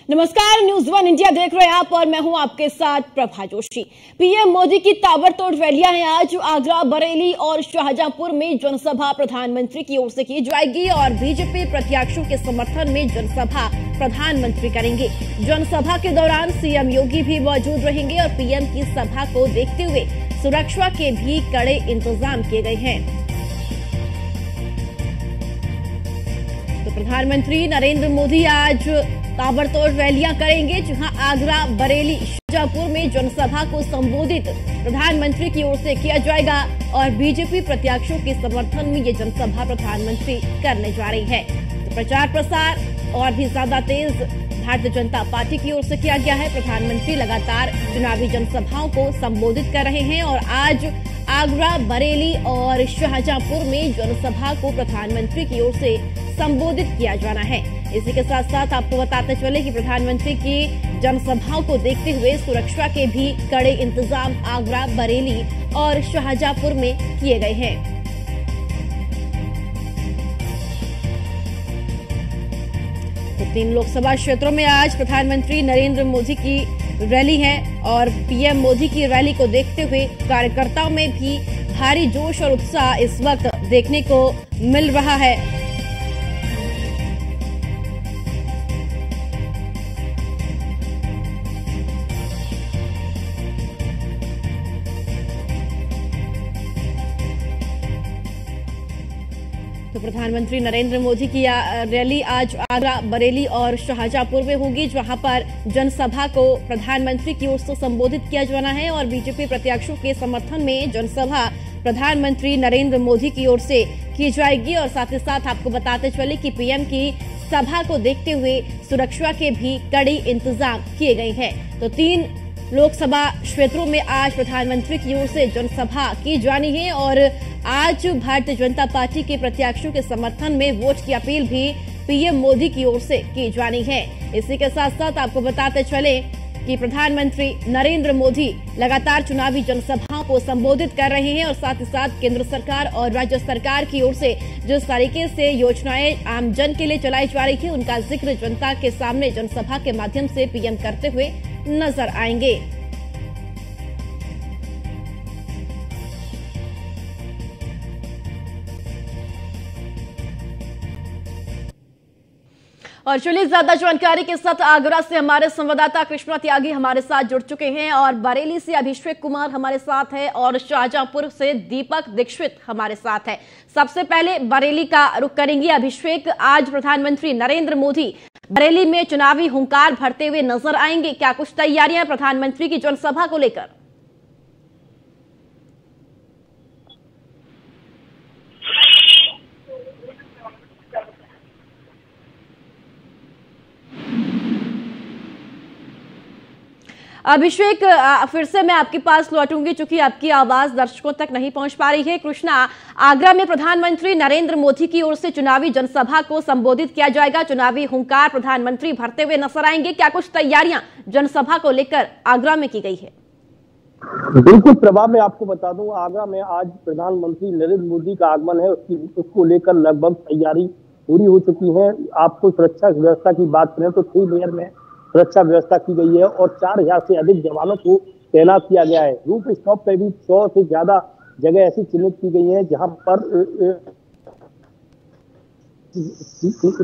नमस्कार, news one India देख रहे हैं आप और मैं हूं आपके साथ प्रभा जोशी। पीएम मोदी की ताबड़तोड़ रैलियां हैं आज आगरा, बरेली और शाहजहांपुर में जनसभा प्रधानमंत्री की ओर से की जाएगी और बीजेपी प्रत्याशियों के समर्थन में जनसभा प्रधानमंत्री करेंगे। जनसभा के दौरान सीएम योगी भी मौजूद रहेंगे और पीएम की सभा को देखते हुए सुरक्षा के भी कड़े इंतजाम किए गए हैं। तो प्रधानमंत्री नरेंद्र मोदी आज ताबड़तोड़ रैलियां करेंगे, जहां आगरा, बरेली, शाहजहांपुर में जनसभा को संबोधित प्रधानमंत्री की ओर से किया जाएगा और बीजेपी प्रत्याशियों के समर्थन में ये जनसभा प्रधानमंत्री करने जा रही है। तो प्रचार प्रसार और भी ज्यादा तेज भारतीय जनता पार्टी की ओर से किया गया है। प्रधानमंत्री लगातार चुनावी जनसभाओं को संबोधित कर रहे हैं और आज आगरा, बरेली और शाहजहांपुर में जनसभा को प्रधानमंत्री की ओर से संबोधित किया जाना है। इसी के साथ साथ आपको बताते चले कि प्रधानमंत्री की जनसभाओं को देखते हुए सुरक्षा के भी कड़े इंतजाम आगरा, बरेली और शाहजहांपुर में किए गए हैं। तो 3 लोकसभा क्षेत्रों में आज प्रधानमंत्री नरेंद्र मोदी की रैली है और पीएम मोदी की रैली को देखते हुए कार्यकर्ताओं में भी भारी जोश और उत्साह इस वक्त देखने को मिल रहा है। तो प्रधानमंत्री नरेंद्र मोदी की रैली आज आगरा, बरेली और शाहजहांपुर में होगी, जहां पर जनसभा को प्रधानमंत्री की ओर से संबोधित किया जाना है और बीजेपी प्रत्याशियों के समर्थन में जनसभा प्रधानमंत्री नरेंद्र मोदी की ओर से की जाएगी। और साथ ही साथ आपको बताते चले कि पीएम की सभा को देखते हुए सुरक्षा के भी कड़े इंतजाम किए गए हैं। तो 3 लोकसभा क्षेत्रों में आज प्रधानमंत्री की ओर से जनसभा की जानी है और आज भारतीय जनता पार्टी के प्रत्याशियों के समर्थन में वोट की अपील भी पीएम मोदी की ओर से की जानी है। इसी के साथ साथ आपको बताते चले कि प्रधानमंत्री नरेंद्र मोदी लगातार चुनावी जनसभाओं को संबोधित कर रहे हैं और साथ ही साथ केंद्र सरकार और राज्य सरकार की ओर से जिस तरीके से योजनाएं आम जन के लिए चलाई जा रही है, उनका जिक्र जनता के सामने जनसभा के माध्यम से पीएम करते हुए नजर आएंगे। और चलिए ज्यादा जानकारी के साथ आगरा से हमारे संवाददाता कृष्णा त्यागी हमारे साथ जुड़ चुके हैं और बरेली से अभिषेक कुमार हमारे साथ है और शाहजहांपुर से दीपक दीक्षित हमारे साथ है। सबसे पहले बरेली का रुख करेंगे। अभिषेक, आज प्रधानमंत्री नरेंद्र मोदी बरेली में चुनावी हुंकार भरते हुए नजर आएंगे, क्या कुछ तैयारियां प्रधानमंत्री की जनसभा को लेकर? अभिषेक, फिर से मैं आपके पास लौटूंगी चूंकि आपकी आवाज दर्शकों तक नहीं पहुंच पा रही है। कृष्णा, आगरा में प्रधानमंत्री नरेंद्र मोदी की ओर से चुनावी जनसभा को संबोधित किया जाएगा, चुनावी हुंकार प्रधानमंत्री भरते हुए नजर आएंगे, क्या कुछ तैयारियां जनसभा को लेकर आगरा में की गई है? बिल्कुल प्रभा, मैं आपको बता दूं, आगरा में आज प्रधानमंत्री नरेंद्र मोदी का आगमन है, उसको लेकर लगभग तैयारी पूरी हो चुकी है। आपको सुरक्षा व्यवस्था की बात करें तो 3 लेयर में सुरक्षा व्यवस्था की गई है और 4000 से अधिक जवानों को तैनात किया गया है। रूट स्टॉप पे भी 100 से ज्यादा जगह ऐसी चिन्हित की गई है जहां पर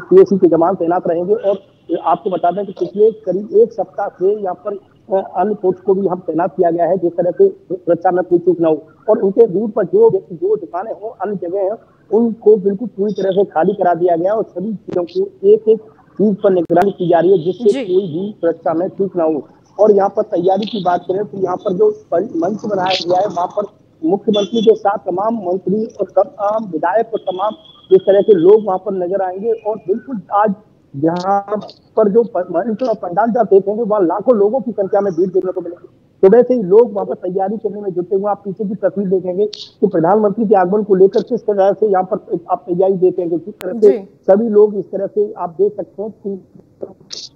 पीएसी के जवान तैनात रहेंगे। और आपको बता दें कि पिछले करीब 1 सप्ताह से यहाँ पर अन्य फोर्स को भी हम तैनात किया गया है, जिस तरह से सुरक्षा में कोई चूक न हो और उनके रूट पर जो दुकानें हो, अन्य जगह है, उनको बिल्कुल पूरी तरह से खाली करा दिया गया और सभी चीजों को एक चीज पर निगरानी की जा रही है जिससे कोई भी सुरक्षा में चूक न हो। और यहाँ पर तैयारी की बात करें तो यहाँ पर जो मंच बनाया गया है, वहाँ पर मुख्यमंत्री के साथ तमाम मंत्री और तमाम विधायक और तमाम इस तरह के लोग वहाँ पर नजर आएंगे। और बिल्कुल आज यहाँ पर जो मंच और पंडाल जब देखेंगे वहाँ लाखों लोगों की संख्या में भीड़ देखने को मिलेगी। सुबह से ही लोग वहाँ पर तैयारी करने में जुटे हुए। आप पीछे की तस्वीर देखेंगे कि प्रधानमंत्री के आगमन को लेकर किस तरह से यहाँ पर आप तैयारी देखेंगे, किस तरह से सभी लोग इस तरह से आप देख सकते हैं कि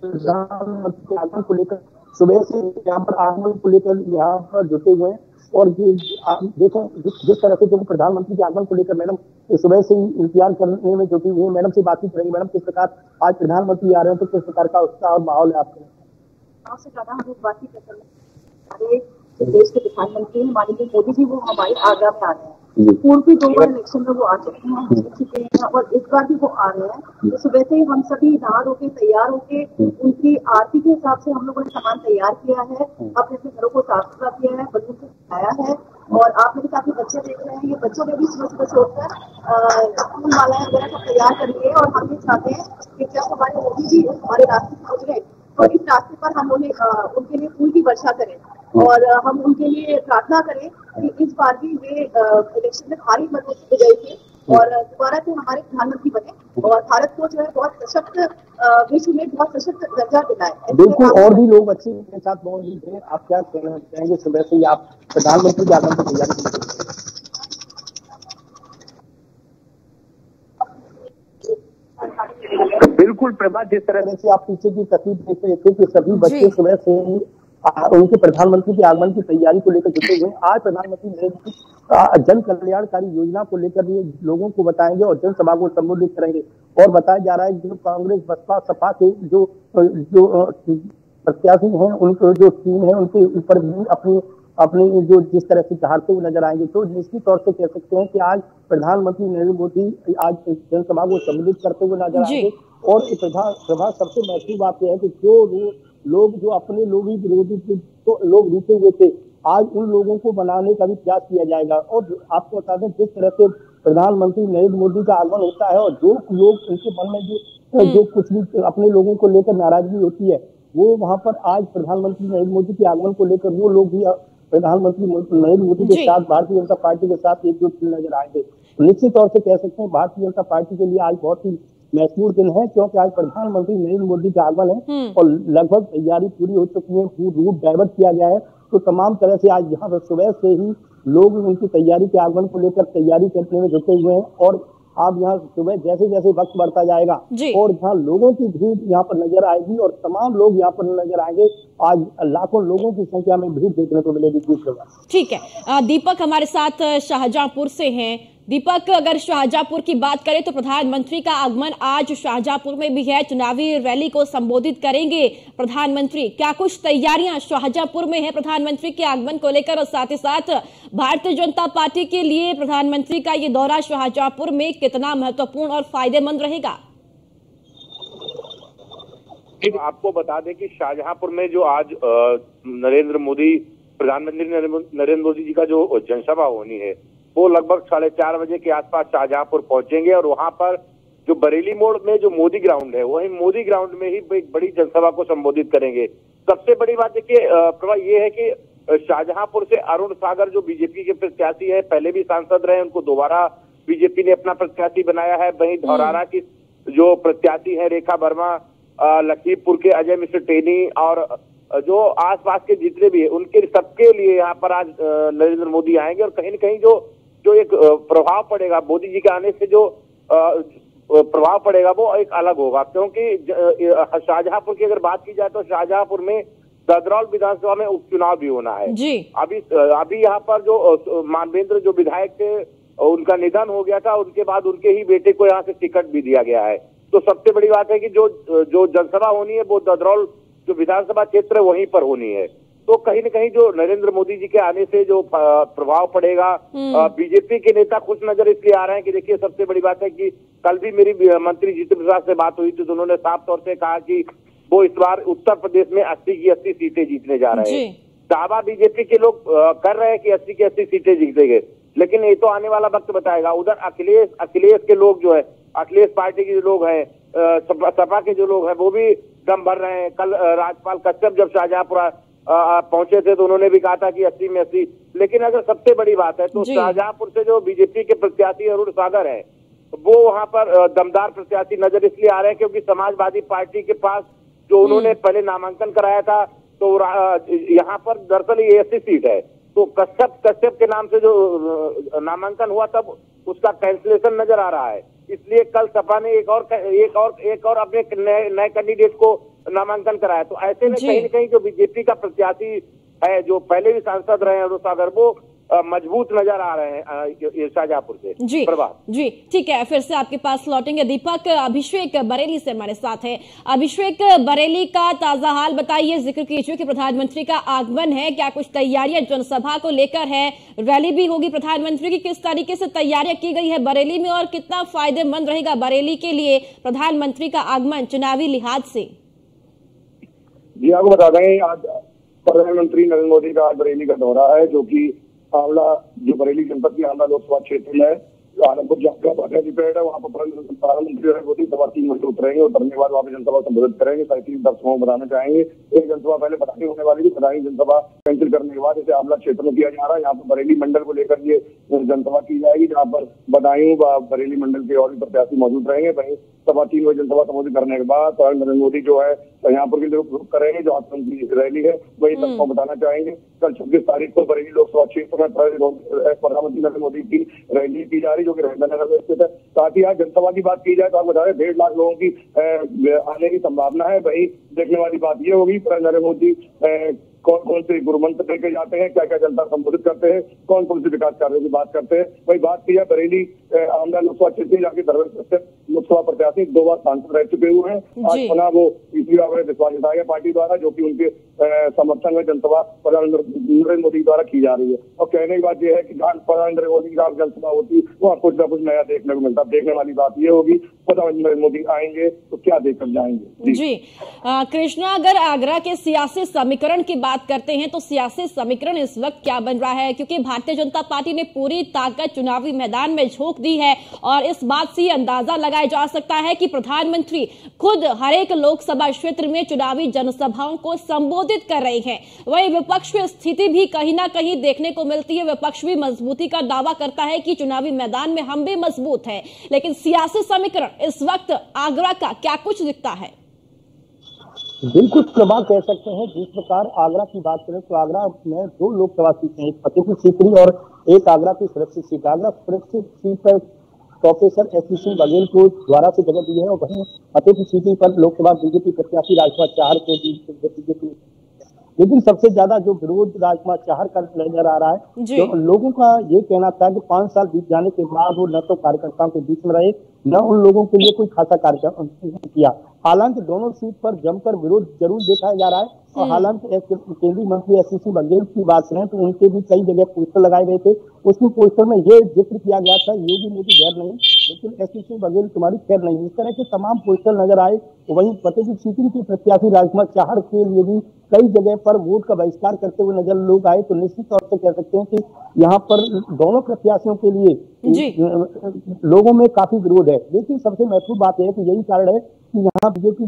प्रधानमंत्री के आगमन को लेकर सुबह से यहाँ पर आगमन को लेकर यहाँ पर जुटे हुए हैं। और देखें जिस तरह से जो प्रधानमंत्री के आगमन को लेकर मैडम सुबह से ही इंतजार करने में जुटी हुई, मैडम से बातचीत करेंगे। मैडम, किस प्रकार आज प्रधानमंत्री आ रहे हैं तो किस प्रकार का उत्साह और माहौल है आपके? सबसे ज्यादा हम लोग बातचीत कर रहे हैं देश के प्रधानमंत्री माननीय मोदी जी, वो हमारे आगरा में आ रहे हैं। पूर्व भी 2 बार इलेक्शन में वो आ चुके हैं, जीत चुके हैं और इस बार भी वो आ रहे हैं। तो सुबह से हम सभी नहा धो के तैयार होके उनकी आरती के हिसाब से हम लोगों ने सामान तैयार किया है, अपने अपने घरों को साफ सुथरा किया है, बच्चों को खिलाया है। और आप मेरे काफी बच्चे देख रहे हैं, ये बच्चों ने भी सुबह सुबह सोचकर फूल मालाएं वगैरह सब तैयार कर लिए। और हम ये चाहते हैं कि जब हमारे मोदी जी हमारे रास्ते में गुजरे तो इस रास्ते पर हम उनके लिए फूल की वर्षा करें और हम उनके लिए प्रार्थना करें कि इस बार भी वे इलेक्शन में भारी मतों से विजयी थे और दोबारा से हमारे प्रधानमंत्री बने और भारत को जो है बहुत सशक्त, विश्व में बहुत सशक्त दर्जा दिलाए। बिल्कुल, और भी लोग बच्चे के साथ मौजूद हैं, आप क्या कहना चाहेंगे? सुबह से ही आप प्रधानमंत्री के आगमन की तैयारी कर रहे हैं। बिल्कुल प्रभा, जिस तरह से आप पीछे की तस्वीर देख रहे थे कि सभी बच्चे सुबह से ही उनके प्रधानमंत्री के आगमन की तैयारी को लेकर जुटे हुए। आज प्रधानमंत्री नरेंद्र मोदी जन कल्याणकारी योजना को लेकर भी लोगों को बताएंगे और जनसभा को संबोधित करेंगे। और बताया जा रहा है कि जो कांग्रेस बसपा सपा के जो प्रत्याशी हैं, उनको जो टीम है, उनके ऊपर भी अपनी जो जिस तरह से चाहते हुए नजर आएंगे। तो निश्चित तौर से कह सकते हैं कि आज प्रधानमंत्री नरेंद्र मोदी आज जनसभा को संबोधित करते हुए नजर आएंगे। और प्रभा सबसे महत्वपूर्ण बात यह है कि जो लोग जो अपने लोग ही विरोधी तो लोग रूठे हुए थे, आज उन लोगों को बनाने का भी प्रयास किया जाएगा। और आपको बता दें जिस तरह से प्रधानमंत्री नरेंद्र मोदी का आगमन होता है और जो लोग उनके मन में जो कुछ भी अपने लोगों को लेकर नाराजगी होती है, वो वहां पर आज प्रधानमंत्री नरेंद्र मोदी के आगमन को लेकर वो लोग भी प्रधानमंत्री नरेंद्र मोदी के साथ, भारतीय जनता पार्टी के साथ एकजुट नजर आएंगे। निश्चित तौर से कह सकते हैं भारतीय जनता पार्टी के लिए आज बहुत ही महत्वपूर्ण दिन है, क्योंकि आज प्रधानमंत्री नरेंद्र मोदी का आगमन है और लगभग तैयारी पूरी हो चुकी है, रूट डाइवर्ट किया गया है। तो तमाम तरह से आज यहाँ पर सुबह से ही लोग उनकी तैयारी के आगमन को लेकर तैयारी करने में जुटे हुए हैं। और आप यहाँ सुबह जैसे जैसे वक्त बढ़ता जाएगा और यहाँ लोगों की भीड़ यहाँ पर नजर आएगी और तमाम लोग यहाँ पर नजर आएंगे। आज लाखों लोगों की संख्या में भीड़ देखने को मिलेगी। ठीक है, दीपक हमारे साथ शाहजहांपुर से हैं। दीपक, अगर शाहजहांपुर की बात करें तो प्रधानमंत्री का आगमन आज शाहजहांपुर में भी है, चुनावी रैली को संबोधित करेंगे प्रधानमंत्री। क्या कुछ तैयारियां शाहजहांपुर में है प्रधानमंत्री के आगमन को लेकर, और साथ ही साथ भारतीय जनता पार्टी के लिए प्रधानमंत्री का ये दौरा शाहजहांपुर में कितना महत्वपूर्ण और फायदेमंद रहेगा? आपको बता दें कि शाहजहांपुर में जो आज प्रधानमंत्री नरेंद्र मोदी जी का जो जनसभा होनी है, वो लगभग 4:30 बजे के आसपास शाहजहांपुर पहुंचेंगे और वहां पर जो बरेली मोड़ में जो मोदी ग्राउंड है, वही मोदी ग्राउंड में ही एक बड़ी जनसभा को संबोधित करेंगे। सबसे बड़ी बात देखिए प्रभा ये है कि शाहजहांपुर से अरुण सागर जो बीजेपी के प्रत्याशी है, पहले भी सांसद रहे, उनको दोबारा बीजेपी ने अपना प्रत्याशी बनाया है। वहीं धौरारा की जो प्रत्याशी है रेखा वर्मा, लखीमपुर के अजय मिश्र टेनी और जो आसपास के जितने भी है, उनके सबके लिए यहाँ पर आज नरेंद्र मोदी आएंगे। और कहीं न कहीं जो एक प्रभाव पड़ेगा मोदी जी के आने से, जो प्रभाव पड़ेगा वो एक अलग होगा। क्योंकि शाहजहांपुर की अगर बात की जाए तो शाहजहांपुर में ददरौल विधानसभा में उपचुनाव भी होना है जी। अभी यहाँ पर जो मानवेंद्र जो विधायक थे, उनका निधन हो गया था, उनके बाद उनके ही बेटे को यहाँ से टिकट भी दिया गया है। तो सबसे बड़ी बात है कि जो जनसभा होनी है वो ददरौल जो विधानसभा क्षेत्र है वहीं पर होनी है। तो कहीं न कहीं जो नरेंद्र मोदी जी के आने से जो प्रभाव पड़ेगा, बीजेपी के नेता खुश नजर इसलिए आ रहे हैं कि देखिए सबसे बड़ी बात है कि कल भी मेरी मंत्री जितेंद्र प्रसाद से बात हुई थी, तो उन्होंने साफ तौर से कहा कि वो इस बार उत्तर प्रदेश में 80 की 80 सीटें जीतने जा रहे हैं। दावा बीजेपी के लोग कर रहे हैं कि 80 की 80 सीटें जीतेंगे, लेकिन ये तो आने वाला वक्त बताएगा। उधर अखिलेश के लोग जो है, अखिलेश पार्टी के जो लोग हैं, सपा के जो लोग हैं, वो भी दम भर रहे हैं। कल राज्यपाल कश्यप जब शाहजहांपुर पहुंचे थे तो उन्होंने भी कहा था कि 80 में 80। लेकिन अगर सबसे बड़ी बात है तो शाहजहांपुर से जो बीजेपी के प्रत्याशी अरुण सागर है, वो वहां पर दमदार प्रत्याशी नजर इसलिए आ रहे हैं क्योंकि समाजवादी पार्टी के पास जो उन्होंने पहले नामांकन कराया था, तो यहाँ पर दरअसल ये 80 सीट है। तो कश्यप के नाम से जो नामांकन हुआ तब उसका कैंसिलेशन नजर आ रहा है। इसलिए कल सपा ने एक और अपने नए कैंडिडेट को नामांकन कराया। तो ऐसे में कहीं न कहीं जो बीजेपी का प्रत्याशी है, जो पहले भी सांसद रहे हैं सागर, वो मजबूत नजर आ रहे हैं शाहजहांपुर से। जी जी, ठीक है, फिर से आपके पास लौटेंगे दीपक। अभिषेक बरेली से हमारे साथ है। अभिषेक, बरेली का ताजा हाल बताइए। जिक्र कीजिए कि प्रधानमंत्री का आगमन है, क्या कुछ तैयारियां जनसभा को लेकर है? रैली भी होगी प्रधानमंत्री की, किस तरीके से तैयारियां की गई है बरेली में, और कितना फायदेमंद रहेगा बरेली के लिए प्रधानमंत्री का आगमन चुनावी लिहाज से? जी, आपको बता दें, आज प्रधानमंत्री नरेंद्र मोदी का बरेली का दौरा है, जो कि आंवला, जो बरेली जनपद की आंवला लोकसभा क्षेत्र में आलमपुर जाकर है, वहाँ पर प्रधानमंत्री नरेंद्र मोदी 3:15 बजे उतरेंगे। उतरने के बाद वहाँ पे जनसभा संबोधित करेंगे। 37 दर्शकों को बताना चाहेंगे। एक जनसभा पहले बधाई होने वाली थी, बधाई जनसभा कैंसिल करने के बाद इसे आंवला क्षेत्र में किया जा रहा है। यहाँ पर बरेली मंडल को लेकर ये जनसभा की जाएगी, जहाँ पर बदायूं बरेली मंडल के और भी प्रत्याशी मौजूद रहेंगे। वहीं 3:15 बजे जनसभा संबोधित करने के बाद नरेंद्र मोदी जो है शाहजहांपुर के लिए रुख करेंगे, जो आज उनकी रैली है वही दर्शकों को बताना चाहेंगे। कल 26 तारीख को बरेली लोकसभा क्षेत्र में प्रधानमंत्री नरेंद्र मोदी की रैली की जा रही, जो कि रविंद्रनगर में स्थित है। साथ ही आज जनसभा की बात की जाए तो आपको बता दें 1.5 लाख लोगों की आने की संभावना है। वही देखने वाली बात ये होगी नरेंद्र मोदी कौन कौन से गुरु मंत्र लेके जाते हैं, क्या क्या जनता संबोधित करते हैं, कौन कौन से विकास कार्यों की बात करते हैं। वही बात की है बरेली आंवला लोकसभा क्षेत्र में जाके धर्मेंद्र कश्यप लोकसभा प्रत्याशी 2 बार सांसद रह चुके हुए हैं। आज पुनः वो तीसरी बार विश्वास जताया गया पार्टी द्वारा, जो कि उनके समर्थन में जनसभा प्रधानमंत्री नरेंद्र मोदी द्वारा की जा रही है। और कहने की बात यह है कि जहाँ प्रधानमंत्री मोदी की जनसभा होती है वहाँ कुछ न कुछ नया देखने को मिलता है। देखने वाली बात यह होगी प्रधानमंत्री नरेंद्र मोदी आएंगे तो क्या देखकर जाएंगे। जी कृष्णा, अगर आगरा के सियासी समीकरण की बात करते हैं तो सियासी समीकरण इस वक्त क्या बन रहा है? क्योंकि भारतीय जनता पार्टी ने पूरी ताकत चुनावी मैदान में झोंक दी है और इस बात से अंदाजा लगाया जा सकता है कि प्रधानमंत्री खुद हर एक लोकसभा क्षेत्र में चुनावी जनसभाओं को संबोधित कर रहे हैं। वहीं विपक्ष की स्थिति भी कहीं ना कहीं देखने को मिलती है। विपक्ष भी मजबूती का दावा करता है कि चुनावी मैदान में हम भी मजबूत हैं, लेकिन सियासी समीकरण इस वक्त आगरा का क्या कुछ दिखता है? बिल्कुल प्रभाव कह सकते हैं। जिस प्रकार आगरा की बात करें तो आगरा में 2 लोकसभा सीटें, एक फतेहपुर सीकरी और एक आगरा की सुरक्षित सीट। आगरा सुरक्षित सीट पर प्रोफेसर एस सिंह बघेल को द्वारा से जगह दी है, और वहीं फतेहपुर सीट पर लोकसभा बीजेपी प्रत्याशी राजकुमार चाहर को बीजेपी। लेकिन सबसे ज्यादा जो विरोध राजकुमार चाहर का नजर आ रहा है, तो लोगों का ये कहना था कि 5 साल बीत जाने के बाद वो न तो कार्यकर्ताओं के बीच में रहे, न उन लोगों के लिए कोई खासा कार्यक्रम किया। हालांकि दोनों सीट पर जमकर विरोध जरूर देखा जा रहा है। और हालांकि केंद्रीय मंत्री एस सिंह बघेल की बात करें तो उनके भी कई जगह पोस्टर लगाए गए थे। उसमें पोस्टर में ये जिक्र किया गया था, योगी मोदी गैर नहीं लेकिन एस सिंह बघेल तुम्हारी खैर नहीं, इस तरह के तमाम पोस्टर नजर आए। वहीं फतेहपुर सीकरी के प्रत्याशी राजकुमार चाहर के लिए भी कई जगह पर वोट का बहिष्कार करते हुए नजर लोग आए। तो निश्चित तौर से कह सकते हैं कि यहाँ पर दोनों प्रत्याशियों के लिए लोगों में काफी विरोध है। लेकिन सबसे महत्वपूर्ण बात है कि यही कारण है कि यहाँ बीजेपी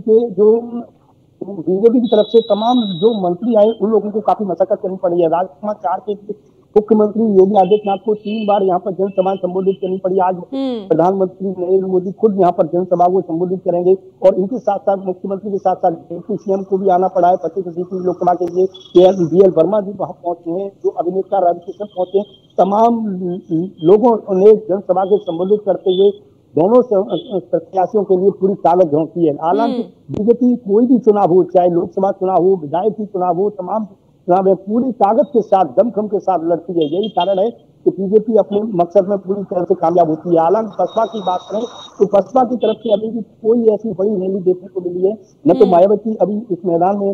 की तरफ से तमाम जो मंत्री आए उन लोगों को काफी मशक्कत करनी पड़ी है। राजकुमार चाहर के मुख्यमंत्री योगी आदित्यनाथ को 3 बार यहाँ पर जनसभा संबोधित करनी पड़ी। आज प्रधानमंत्री नरेंद्र मोदी खुद यहाँ पर जनसभा को संबोधित करेंगे, और इनके साथ साथ मुख्यमंत्री के साथ साथ डिप्टी सीएम को भी आना पड़ा है। फतेहपुर सीकरी लोकसभा के लिए BL वर्मा जी वहां पहुंचे हैं, जो अभिनेता रविकिशन पहुंचे हैं। तमाम लोगों ने जनसभा को संबोधित करते हुए दोनों प्रत्याशियों के लिए पूरी ताकत झोंकी है। हालांकि बीजेपी कोई भी चुनाव हो, चाहे लोकसभा चुनाव हो, विधायक चुनाव हो, तमाम चुनाव में पूरी ताकत के साथ, दमखम के साथ लड़ती है। यही कारण है कि बीजेपी अपने मकसद में पूरी तरह से कामयाब होती है। हालांकि बसपा की बात करें तो बसपा की तरफ से अभी भी कोई ऐसी बड़ी रैली देखने को मिली है, न तो मायावती अभी इस मैदान में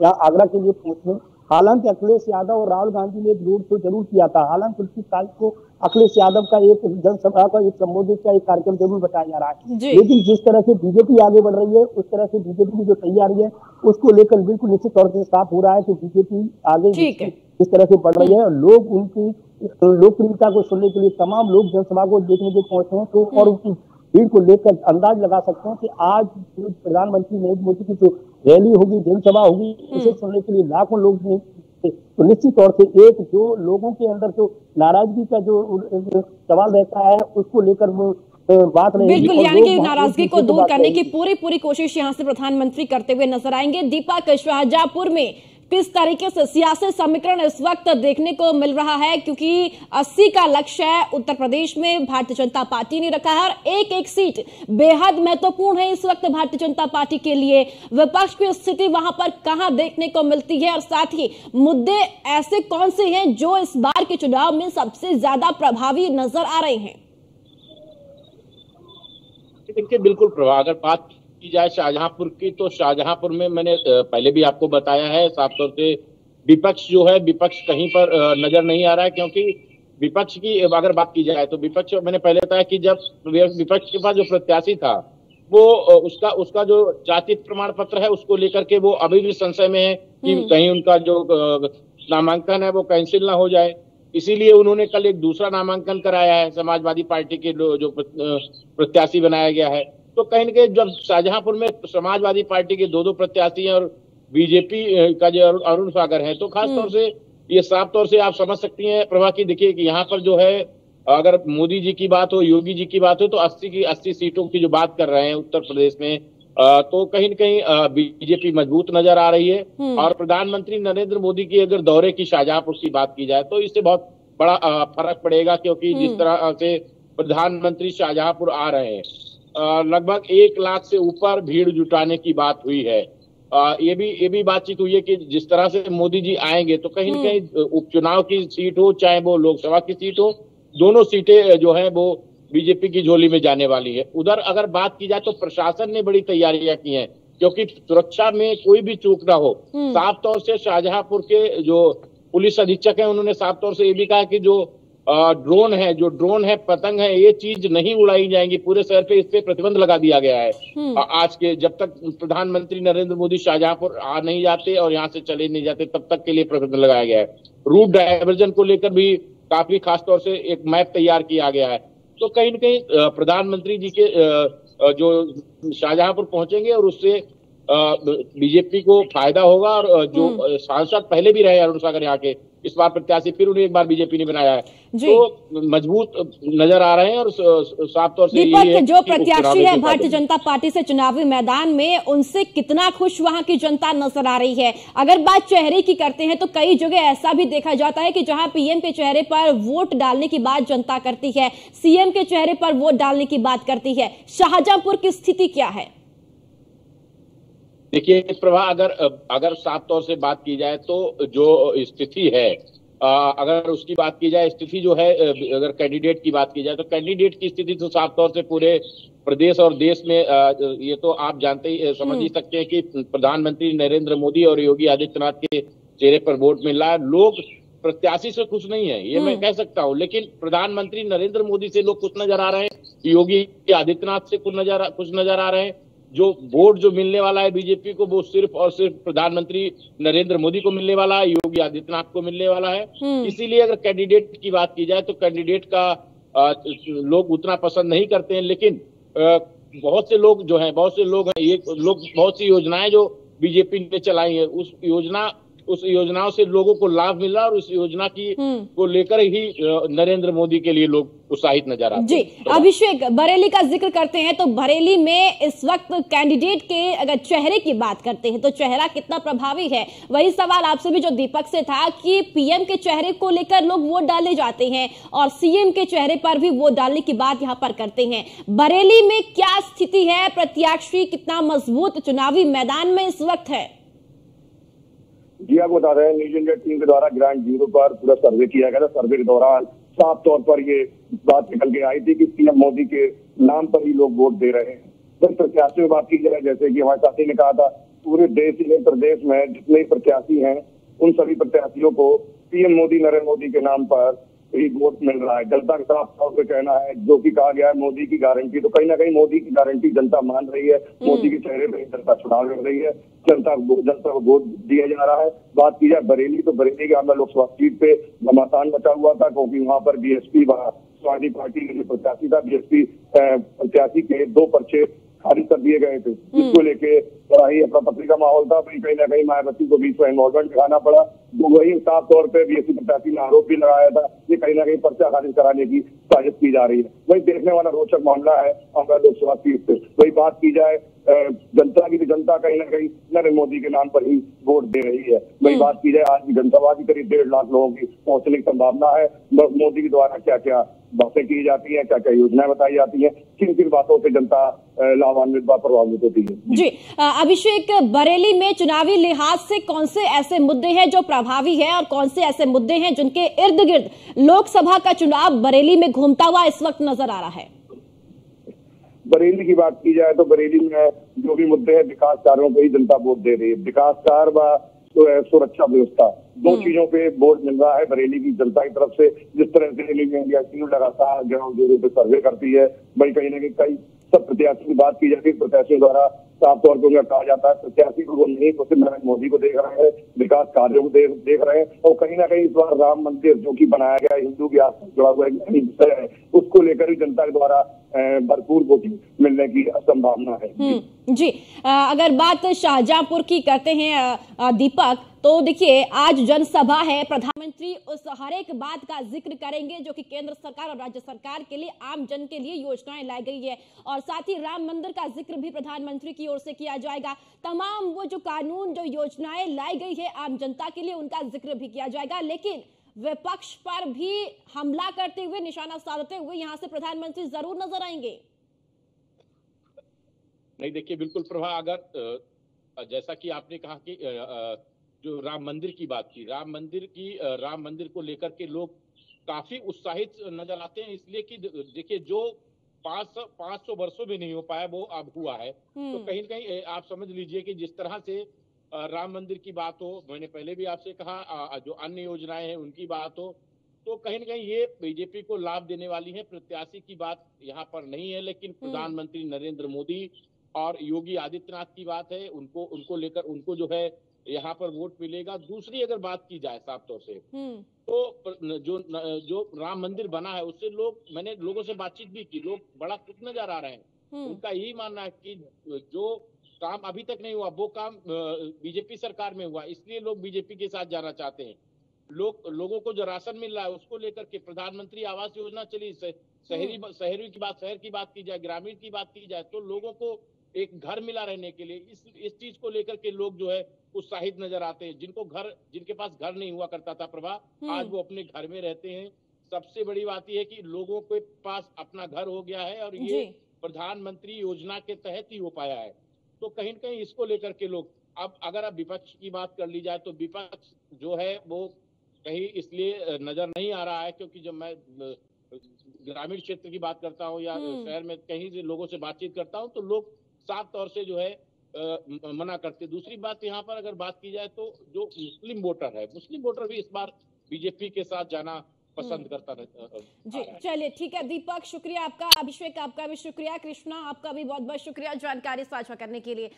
आगरा के लिए पहुंचे। हालांकि अखिलेश यादव और राहुल गांधी ने एक रोड शो जरूर किया था। हालांकि 29 तारीख को अखिलेश यादव का एक जनसभा का एक संबोधित का एक कार्यक्रम जरूर बताया जा रहा है। लेकिन जिस तरह से बीजेपी आगे बढ़ रही है, उस तरह से बीजेपी की जो तैयारी है उसको लेकर बिल्कुल निश्चित तौर से साफ हो रहा है कि बीजेपी आगे जिस तरह से बढ़ रही है, और लोग उनकी लोकप्रियता को सुनने के लिए तमाम लोग जनसभा को देखने के पहुंचे हैं। तो और उनकी भीड़ को लेकर अंदाज लगा सकते हैं कि आज प्रधानमंत्री नरेंद्र मोदी की जो रैली होगी, जनसभा होगी, उसे सुनने के लिए लाखों लोग। तो निश्चित तौर से एक जो लोगों के अंदर जो नाराजगी का जो सवाल रहता है उसको लेकर बात नहीं, बिल्कुल, यानी कि नाराजगी को दूर करने की पूरी कोशिश यहाँ से प्रधानमंत्री करते हुए नजर आएंगे। दीपक, शाहजहांपुर में किस तरीके से सियासी समीकरण इस वक्त देखने को मिल रहा है, क्योंकि 80 का लक्ष्य है उत्तर प्रदेश में भारतीय जनता पार्टी ने रखा है और एक एक सीट बेहद महत्वपूर्ण है इस वक्त भारतीय जनता पार्टी के लिए। विपक्ष की स्थिति वहां पर कहां देखने को मिलती है और साथ ही मुद्दे ऐसे कौन से हैं जो इस बार के चुनाव में सबसे ज्यादा प्रभावी नजर आ रहे हैं? देखिए, बिल्कुल प्रभाव अगर बात की जाए शाहजहांपुर की, तो शाहजहांपुर में मैंने पहले भी आपको बताया है, साफ तौर से विपक्ष जो है, विपक्ष कहीं पर नजर नहीं आ रहा है। क्योंकि विपक्ष की अगर बात की जाए तो विपक्ष, मैंने पहले बताया कि जब विपक्ष के पास जो प्रत्याशी था वो उसका जो जाति प्रमाण पत्र है उसको लेकर के वो अभी भी संशय में है कि कहीं उनका जो नामांकन है वो कैंसिल ना हो जाए। इसीलिए उन्होंने कल एक दूसरा नामांकन कराया है, समाजवादी पार्टी के जो प्रत्याशी बनाया गया है। तो कहीं न कहीं जब शाहजहांपुर में समाजवादी पार्टी के दो प्रत्याशी हैं और बीजेपी का जो अरुण सागर है, तो खास तौर से ये साफ तौर से आप समझ सकती हैं प्रभा की। देखिए कि यहाँ पर जो है, अगर मोदी जी की बात हो, योगी जी की बात हो, तो 80 सीटों की जो बात कर रहे हैं उत्तर प्रदेश में, तो कहीं न कहीं बीजेपी मजबूत नजर आ रही है। और प्रधानमंत्री नरेंद्र मोदी की अगर दौरे की शाहजहांपुर की बात की जाए तो इससे बहुत बड़ा फर्क पड़ेगा। क्योंकि जिस तरह से प्रधानमंत्री शाहजहांपुर आ रहे हैं, लगभग 1 लाख से ऊपर भीड़ जुटाने की बात हुई है। ये भी बातचीत हुई है कि जिस तरह से मोदी जी आएंगे तो कहीं न कहीं उपचुनाव की सीट हो चाहे वो लोकसभा की सीट हो, दोनों सीटें जो है वो बीजेपी की झोली में जाने वाली है। उधर अगर बात की जाए तो प्रशासन ने बड़ी तैयारियां की हैं, क्योंकि सुरक्षा में कोई भी चूक ना हो। साफ तौर से शाहजहांपुर के जो पुलिस अधीक्षक हैं उन्होंने साफ तौर से ये भी कहा कि जो ड्रोन है, पतंग है, ये चीज नहीं उड़ाई जाएंगी पूरे शहर पे, इस पे प्रतिबंध लगा दिया गया है। आज के जब तक प्रधानमंत्री नरेंद्र मोदी शाहजहांपुर आ नहीं जाते और यहाँ से चले नहीं जाते तब तक के लिए प्रतिबंध लगाया गया है। रूट डायवर्जन को लेकर भी काफी खास तौर से एक मैप तैयार किया गया है। तो कहीं न कहीं प्रधानमंत्री जी के जो शाहजहांपुर पहुंचेंगे और उससे बीजेपी को फायदा होगा। और जो सांसद पहले भी रहे अरुण सागर यहाँ के, इस बार प्रत्याशी फिर उन्हें एक बार बीजेपी ने बनाया है, तो मजबूत नजर आ रहे हैं। और साफ तौर से दीपक, जो प्रत्याशी है भारतीय जनता पार्टी से चुनावी मैदान में, उनसे कितना खुश वहां की जनता नजर आ रही है? अगर बात चेहरे की करते हैं तो कई जगह ऐसा भी देखा जाता है कि जहां पीएम के चेहरे पर वोट डालने की बात जनता करती है, सीएम के चेहरे पर वोट डालने की बात करती है। शाहजहांपुर की स्थिति क्या है? देखिए प्रभा, अगर साफ तौर से बात की जाए तो जो स्थिति है, अगर उसकी बात की जाए, स्थिति जो है, अगर कैंडिडेट की बात की जाए तो कैंडिडेट की स्थिति तो साफ तौर से पूरे प्रदेश और देश में, ये तो आप जानते ही समझ ही सकते हैं कि प्रधानमंत्री नरेंद्र मोदी और योगी आदित्यनाथ के चेहरे पर वोट मिल रहा है। लोग प्रत्याशी से खुश नहीं है, ये मैं कह सकता हूँ, लेकिन प्रधानमंत्री नरेंद्र मोदी से लोग खुश नजर आ रहे हैं, योगी आदित्यनाथ से खुश नजर आ रहे हैं। जो वोट जो मिलने वाला है बीजेपी को, वो सिर्फ और सिर्फ प्रधानमंत्री नरेंद्र मोदी को मिलने वाला है, योगी आदित्यनाथ को मिलने वाला है। इसीलिए अगर कैंडिडेट की बात की जाए तो कैंडिडेट का लोग उतना पसंद नहीं करते हैं। लेकिन बहुत से लोग हैं, ये लोग बहुत सी योजनाएं जो बीजेपी ने चलाई है, उस योजनाओं से लोगों को लाभ मिल रहा है और उस योजना की को लेकर ही नरेंद्र मोदी के लिए लोग उत्साहित नजर आते हैं। जी, अभिषेक, बरेली का जिक्र करते हैं तो बरेली में इस वक्त कैंडिडेट के अगर चेहरे की बात करते हैं तो चेहरा कितना प्रभावी है? वही सवाल आपसे भी जो दीपक से था कि पीएम के चेहरे को लेकर लोग वोट डाले जाते हैं और सीएम के चेहरे पर भी वोट डालने की बात यहाँ पर करते हैं। बरेली में क्या स्थिति है? प्रत्याशी कितना मजबूत चुनावी मैदान में इस वक्त है? जी, आपको बता रहे हैं, न्यूज इंडिया टीम के द्वारा ग्राउंड जीरो पर पूरा सर्वे किया गया था। सर्वे के दौरान साफ तौर पर ये बात निकल के आई थी कि पीएम मोदी के नाम पर ही लोग वोट दे रहे हैं। तो प्रत्याशी की बात की जाए, जैसे कि हमारे साथी ने कहा था, पूरे देश ही प्रदेश में जितने प्रत्याशी हैं उन सभी प्रत्याशियों को पीएम मोदी नरेंद्र मोदी के नाम पर ही वोट मिल रहा है। जनता का साफ तौर पर कहना है, जो कि कहा गया है मोदी की गारंटी, तो कहीं ना कहीं मोदी की गारंटी जनता मान रही है। मोदी के चेहरे पर जनता चुनाव लड़ रही है, जनता को वोट दिया जा रहा है। बात की जाए बरेली, तो बरेली के आमला लोकसभा सीट पे घमासान मचा हुआ था, क्योंकि वहां पर बीएसपी समाजवादी पार्टी के जो प्रत्याशी था, बीएसपी प्रत्याशी के 2 पर्चे खारिज कर दिए गए थे, जिसको लेके बड़ा ही अपना पत्रिका माहौल था। कहीं ना कहीं मायावती को बीच में इन्वॉल्वमेंट दिखाना पड़ा तो वही साफ तौर पे बीएसपी प्रत्याशी ने आरोप भी लगाया था कि कहीं ना कहीं पर्चा खारिज कराने की साजिश की जा रही है। वही देखने वाला रोचक मामला है आंवला लोकसभा सीट से। वही बात की जाए जनता की, जनता कहीं ना कहीं नरेंद्र मोदी के नाम पर ही वोट दे रही है। वही बात की जाए आज की जनसभा की करीब 1.5 लाख लोगों की पहुंचने की संभावना है। मोदी के द्वारा क्या क्या बातें की जाती हैं, क्या क्या योजनाएं बताई जाती हैं, किन किन बातों से जनता लाभान्वित व प्रभावित होती है। जी अभिषेक, बरेली में चुनावी लिहाज से कौन से ऐसे मुद्दे हैं जो प्रभावी है और कौन से ऐसे मुद्दे हैं जिनके इर्द गिर्द लोकसभा का चुनाव बरेली में घूमता हुआ इस वक्त नजर आ रहा है? बरेली की बात की जाए तो बरेली में जो भी मुद्दे हैं, विकास कार्यों पर ही जनता वोट दे रही है। विकास कार्य व सुरक्षा व्यवस्था, दो चीजों पे वोट मिल रहा है बरेली की जनता की तरफ से। जिस तरह से इंडिया टीम लगातार ग्राउंड जीरो पे सर्वे करती है, भाई कहीं ना कहीं सब प्रत्याशी की बात की जाती है, प्रत्याशियों द्वारा साफ तौर पर उनका कहा जाता है प्रत्याशी को नहीं तो सिर्फ नरेंद्र मोदी को देख रहे हैं, विकास कार्यों को देख रहे हैं। और कहीं ना कहीं इस बार राम मंदिर जो कि बनाया गया हिंदू के आस जुड़ा हुआ एक विषय है, उसको लेकर भी जनता के द्वारा भरपूर वोटिंग मिलने की संभावना है। जी अगर बात शाहजहांपुर की करते हैं दीपक, तो देखिए आज जनसभा है, प्रधानमंत्री उस हर एक बात का जिक्र करेंगे जो कि केंद्र सरकार और राज्य सरकार के लिए, आम जन के लिए योजनाएं लाई गई है, और साथ ही राम मंदिर का जिक्र भी प्रधानमंत्री की ओर से किया जाएगा। तमाम वो जो कानून, जो योजनाएं लाई गई है आम जनता के लिए, उनका जिक्र भी किया जाएगा। लेकिन विपक्ष पर भी हमला करते हुए, निशाना साधते हुए यहां से प्रधानमंत्री जरूर नजर आएंगे। नहीं देखिए, बिल्कुल प्रभा, अगर जैसा कि आपने कहा कि जो राम मंदिर की बात की, राम मंदिर को लेकर के लोग काफी उत्साहित नजर आते हैं, इसलिए कि देखिए जो 500 वर्षों में नहीं हो पाया वो अब हुआ है। तो कहीं ना कहीं आप समझ लीजिए कि जिस तरह से राम मंदिर की बात हो, मैंने पहले भी आपसे कहा जो अन्य योजनाएं हैं उनकी बात हो, तो कहीं ना कहीं ये बीजेपी को लाभ देने वाली है। प्रत्याशी की बात यहाँ पर नहीं है, लेकिन प्रधानमंत्री नरेंद्र मोदी और योगी आदित्यनाथ की बात है, उनको लेकर उनको जो है यहाँ पर वोट मिलेगा। दूसरी अगर बात की जाए साफ तौर से, तो जो राम मंदिर बना है उससे मैंने लोगों से बातचीत भी की, लोग बड़ा खुश नजर आ रहे हैं। उनका यही मानना है कि जो काम अभी तक नहीं हुआ वो काम बीजेपी सरकार में हुआ, इसलिए लोग बीजेपी के साथ जाना चाहते हैं। लोगों को जो राशन मिल रहा है उसको लेकर के, प्रधानमंत्री आवास योजना चली, शहर की बात की जाए, ग्रामीण की बात की जाए, तो लोगों को एक घर मिला रहने के लिए, इस चीज को लेकर के लोग जो है उत्साहित नजर आते हैं। जिनके पास घर नहीं हुआ करता था प्रभा, आज वो अपने घर में रहते हैं। सबसे बड़ी बात यह है कि लोगों के पास अपना घर हो गया है, और ये प्रधानमंत्री योजना के तहत ही हो पाया है। तो कहीं न कहीं इसको लेकर के लोग, अब अगर आप विपक्ष की बात कर ली जाए तो विपक्ष जो है वो कहीं इसलिए नजर नहीं आ रहा है क्योंकि जब मैं ग्रामीण क्षेत्र की बात करता हूँ या शहर में कहीं से लोगों से बातचीत करता हूँ, तो लोग साफ तौर से जो है मना करते। दूसरी बात यहाँ पर अगर बात की जाए तो जो मुस्लिम वोटर भी इस बार बीजेपी के साथ जाना पसंद करता रहता। जी चलिए ठीक है दीपक, शुक्रिया आपका। अभिषेक आपका भी शुक्रिया। कृष्णा आपका भी बहुत बहुत शुक्रिया जानकारी साझा करने के लिए।